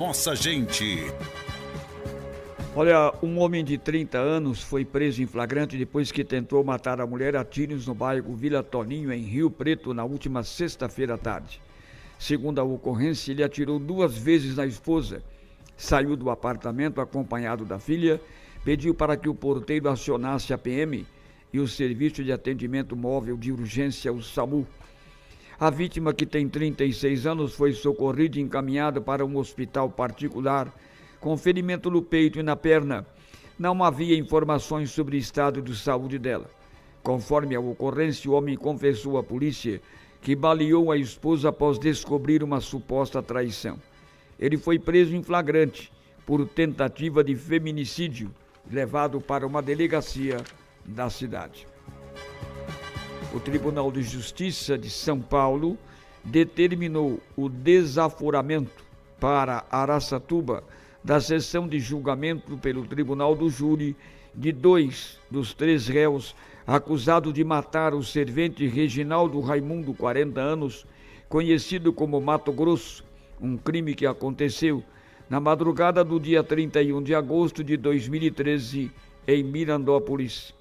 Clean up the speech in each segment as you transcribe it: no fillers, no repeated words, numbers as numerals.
Nossa gente. Olha, um homem de 30 anos foi preso em flagrante depois que tentou matar a mulher a tiros no bairro Vila Toninho, em Rio Preto, na última sexta-feira à tarde. Segundo a ocorrência, ele atirou 2 vezes na esposa, saiu do apartamento acompanhado da filha, pediu para que o porteiro acionasse a PM e o Serviço de Atendimento Móvel de Urgência, o SAMU. A vítima, que tem 36 anos, foi socorrida e encaminhada para um hospital particular com ferimento no peito e na perna. Não havia informações sobre o estado de saúde dela. Conforme a ocorrência, o homem confessou à polícia que baleou a esposa após descobrir uma suposta traição. Ele foi preso em flagrante por tentativa de feminicídio, levado para uma delegacia da cidade. O Tribunal de Justiça de São Paulo determinou o desaforamento para Araçatuba da sessão de julgamento pelo Tribunal do Júri de 2 dos 3 réus acusados de matar o servente Reginaldo Raimundo, 40 anos, conhecido como Mato Grosso, um crime que aconteceu na madrugada do dia 31 de agosto de 2013 em Mirandópolis.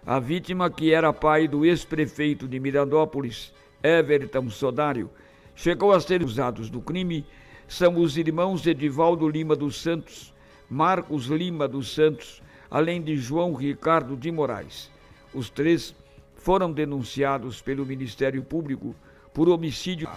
A vítima, que era pai do ex-prefeito de Mirandópolis, Everton Sodário, chegou a ser acusados do crime. São os irmãos Edivaldo Lima dos Santos, Marcos Lima dos Santos, além de João Ricardo de Moraes. Os 3 foram denunciados pelo Ministério Público por homicídio.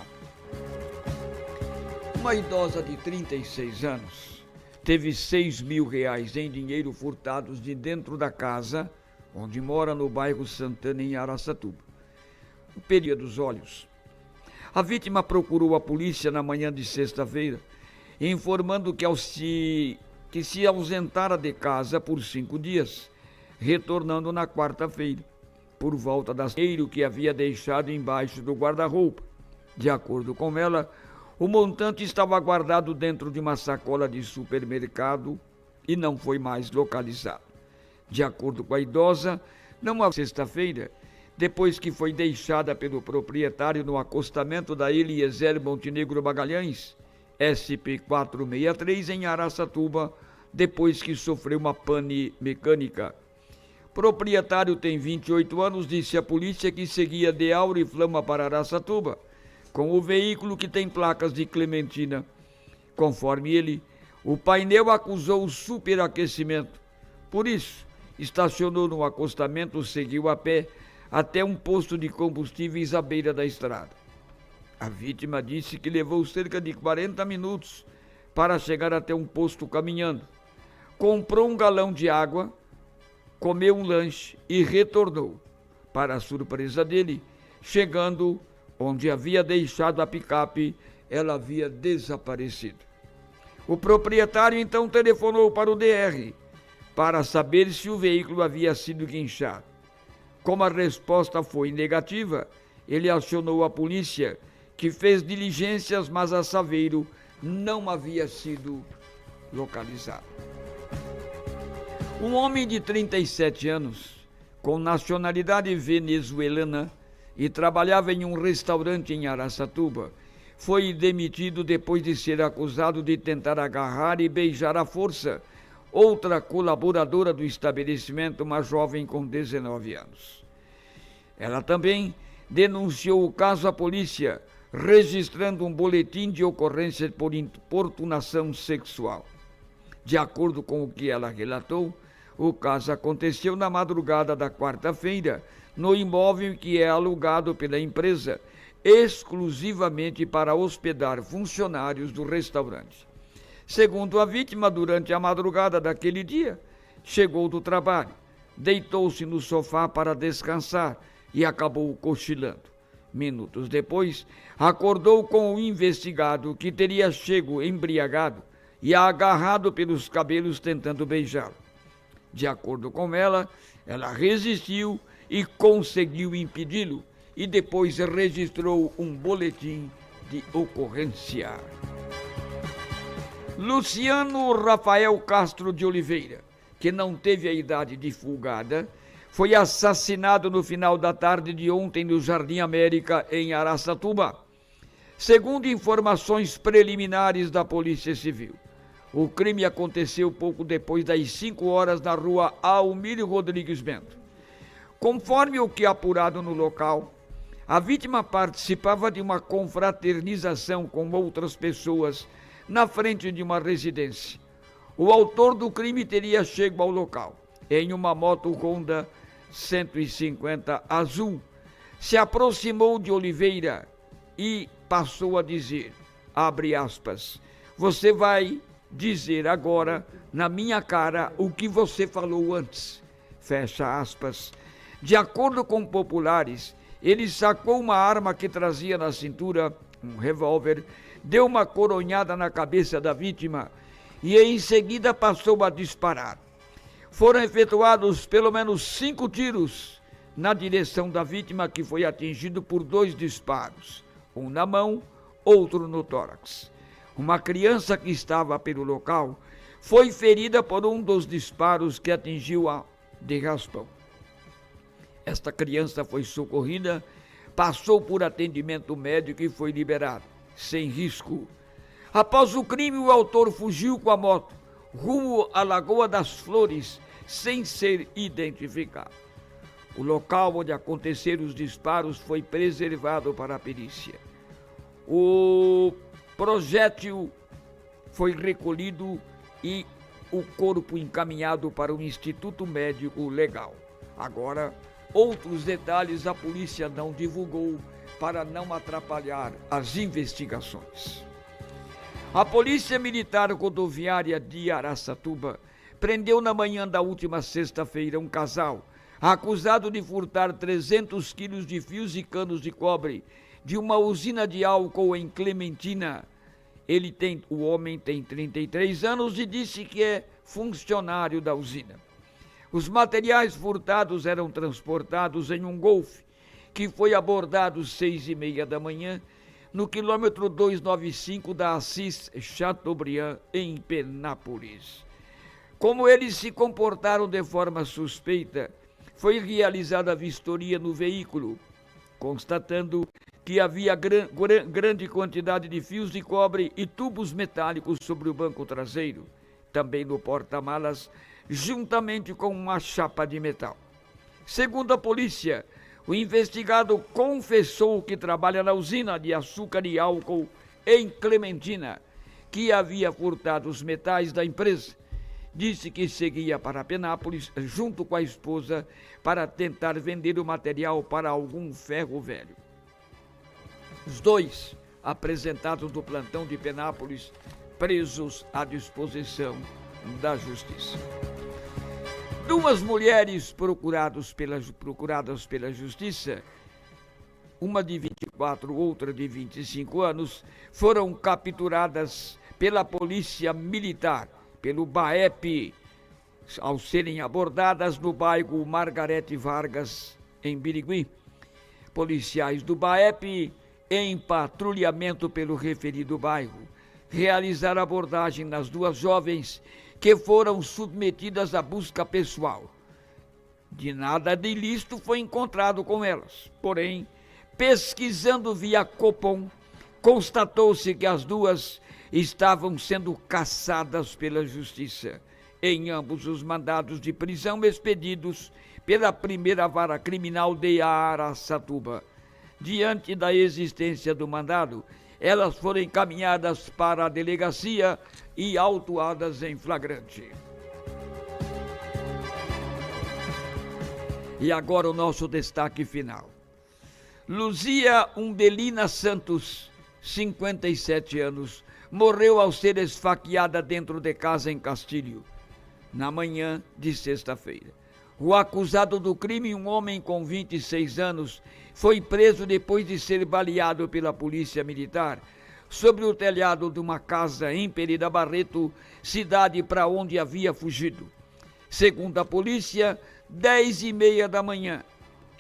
Uma idosa de 36 anos teve R$6 mil em dinheiro furtados de dentro da casa onde mora no bairro Santana, em Araçatuba. O peria dos olhos. A vítima procurou a polícia na manhã de sexta-feira, informando que se ausentara de casa por 5 dias, retornando na quarta-feira, por volta das dinheiro que havia deixado embaixo do guarda-roupa. De acordo com ela, o montante estava guardado dentro de uma sacola de supermercado e não foi mais localizado. De acordo com a idosa, não há sexta-feira, depois que foi deixada pelo proprietário no acostamento da Eliezer Montenegro Magalhães, SP463, em Araçatuba, depois que sofreu uma pane mecânica. O proprietário tem 28 anos, disse à polícia que seguia de Auriflama para Araçatuba, com o veículo que tem placas de Clementina. Conforme ele, o painel acusou o superaquecimento. Por isso, estacionou no acostamento, seguiu a pé até um posto de combustíveis à beira da estrada. A vítima disse que levou cerca de 40 minutos para chegar até um posto caminhando. Comprou um galão de água, comeu um lanche e retornou. Para a surpresa dele, chegando onde havia deixado a picape, ela havia desaparecido. O proprietário então telefonou para o DR para saber se o veículo havia sido guinchado. Como a resposta foi negativa, ele acionou a polícia, que fez diligências, mas a Saveiro não havia sido localizado. Um homem de 37 anos, com nacionalidade venezuelana e trabalhava em um restaurante em Araçatuba, foi demitido depois de ser acusado de tentar agarrar e beijar à força outra colaboradora do estabelecimento, uma jovem com 19 anos. Ela também denunciou o caso à polícia, registrando um boletim de ocorrência por importunação sexual. De acordo com o que ela relatou, o caso aconteceu na madrugada da quarta-feira, no imóvel que é alugado pela empresa exclusivamente para hospedar funcionários do restaurante. Segundo a vítima, durante a madrugada daquele dia, chegou do trabalho, deitou-se no sofá para descansar e acabou cochilando. Minutos depois, acordou com o investigado, que teria chego embriagado e agarrado pelos cabelos tentando beijá-lo. De acordo com ela resistiu e conseguiu impedi-lo e depois registrou um boletim de ocorrência. Luciano Rafael Castro de Oliveira, que não teve a idade divulgada, foi assassinado no final da tarde de ontem no Jardim América, em Araçatuba. Segundo informações preliminares da Polícia Civil, o crime aconteceu pouco depois das 5 horas na rua Almírio Rodrigues Bento. Conforme o que é apurado no local, a vítima participava de uma confraternização com outras pessoas na frente de uma residência. O autor do crime teria chegado ao local em uma moto Honda 150 azul, se aproximou de Oliveira e passou a dizer, abre aspas, você vai dizer agora na minha cara o que você falou antes, fecha aspas. De acordo com populares, ele sacou uma arma que trazia na cintura, um revólver, deu uma coronhada na cabeça da vítima e em seguida passou a disparar. Foram efetuados pelo menos 5 tiros na direção da vítima, que foi atingido por 2 disparos, um na mão, outro no tórax. Uma criança que estava pelo local foi ferida por um dos disparos que atingiu-a de raspão. Esta criança foi socorrida, passou por atendimento médico e foi liberada, sem risco. Após o crime, o autor fugiu com a moto, rumo à Lagoa das Flores, sem ser identificado. O local onde aconteceram os disparos foi preservado para a perícia. O projétil foi recolhido e o corpo encaminhado para o Instituto Médico Legal. Agora, outros detalhes a polícia não divulgou para não atrapalhar as investigações. A Polícia Militar Rodoviária de Araçatuba prendeu na manhã da última sexta-feira um casal acusado de furtar 300 quilos de fios e canos de cobre de uma usina de álcool em Clementina. O homem tem 33 anos e disse que é funcionário da usina. Os materiais furtados eram transportados em um Golf, que foi abordado às 6h30 da manhã, no quilômetro 295 da Assis Chateaubriand, em Penápolis. Como eles se comportaram de forma suspeita, foi realizada a vistoria no veículo, constatando que havia grande quantidade de fios de cobre e tubos metálicos sobre o banco traseiro, também no porta-malas, juntamente com uma chapa de metal. Segundo a polícia, o investigado confessou que trabalha na usina de açúcar e álcool em Clementina, que havia furtado os metais da empresa. Disse que seguia para Penápolis junto com a esposa para tentar vender o material para algum ferro velho. Os dois, apresentados no plantão de Penápolis, presos à disposição da justiça. 2 mulheres procuradas pela justiça, uma de 24, outra de 25 anos, foram capturadas pela polícia militar, pelo BAEP, ao serem abordadas no bairro Margarete Vargas, em Birigui. Policiais do BAEP, em patrulhamento pelo referido bairro, realizaram abordagem nas 2 jovens que foram submetidas à busca pessoal. De nada de ilícito foi encontrado com elas, porém, pesquisando via Copom, constatou-se que as 2 estavam sendo caçadas pela justiça. Em ambos os mandados de prisão expedidos pela primeira vara criminal de Araçatuba. Diante da existência do mandado, elas foram encaminhadas para a delegacia e autuadas em flagrante. E agora o nosso destaque final. Luzia Umbelina Santos, 57 anos, morreu ao ser esfaqueada dentro de casa em Castilho, na manhã de sexta-feira. O acusado do crime, um homem com 26 anos, foi preso depois de ser baleado pela polícia militar sobre o telhado de uma casa em Pereira Barreto, cidade para onde havia fugido. Segundo a polícia, 10h30 da manhã,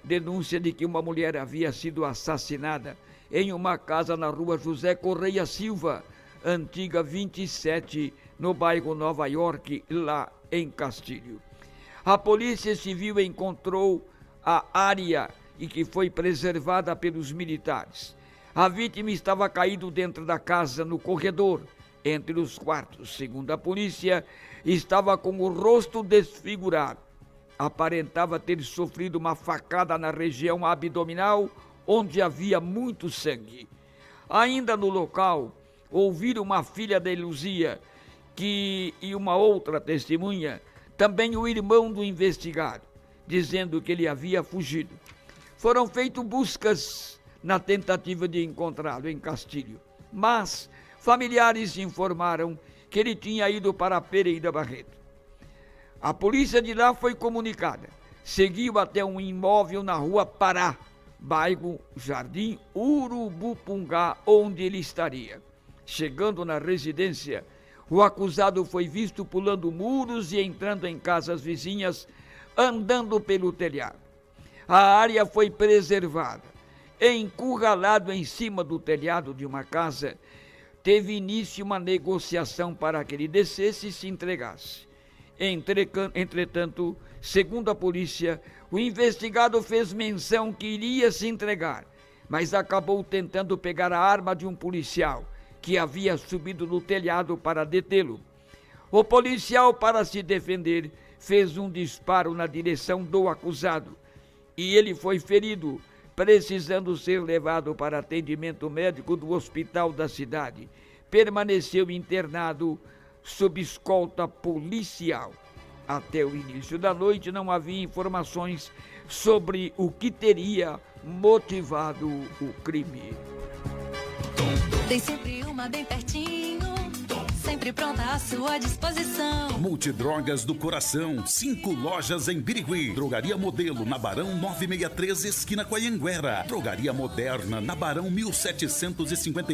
denúncia de que uma mulher havia sido assassinada em uma casa na rua José Correia Silva, antiga 27, no bairro Nova York, lá em Castilho. A Polícia Civil encontrou a área e que foi preservada pelos militares. A vítima estava caído dentro da casa, no corredor, entre os quartos. Segundo a polícia, estava com o rosto desfigurado. Aparentava ter sofrido uma facada na região abdominal, onde havia muito sangue. Ainda no local, ouviram uma filha de Luzia e uma outra testemunha, também o irmão do investigado, dizendo que ele havia fugido. Foram feitas buscas na tentativa de encontrá-lo em Castilho, mas familiares informaram que ele tinha ido para Pereira Barreto. A polícia de lá foi comunicada, seguiu até um imóvel na rua Pará, bairro Jardim Urubupungá, onde ele estaria. Chegando na residência, o acusado foi visto pulando muros e entrando em casas vizinhas, andando pelo telhado. A área foi preservada. Encurralado em cima do telhado de uma casa, teve início uma negociação para que ele descesse e se entregasse. Entretanto, segundo a polícia, o investigado fez menção que iria se entregar, mas acabou tentando pegar a arma de um policial que havia subido no telhado para detê-lo. O policial, para se defender, fez um disparo na direção do acusado e ele foi ferido, precisando ser levado para atendimento médico do hospital da cidade. Permaneceu internado sob escolta policial. Até o início da noite não havia informações sobre o que teria motivado o crime. Tem sempre uma bem pertinho, sempre pronta à sua disposição. Multidrogas do Coração, 5 lojas em Birigui. Drogaria Modelo, na Barão 963, esquina com a Anhanguera. Drogaria Moderna, na Barão 1750.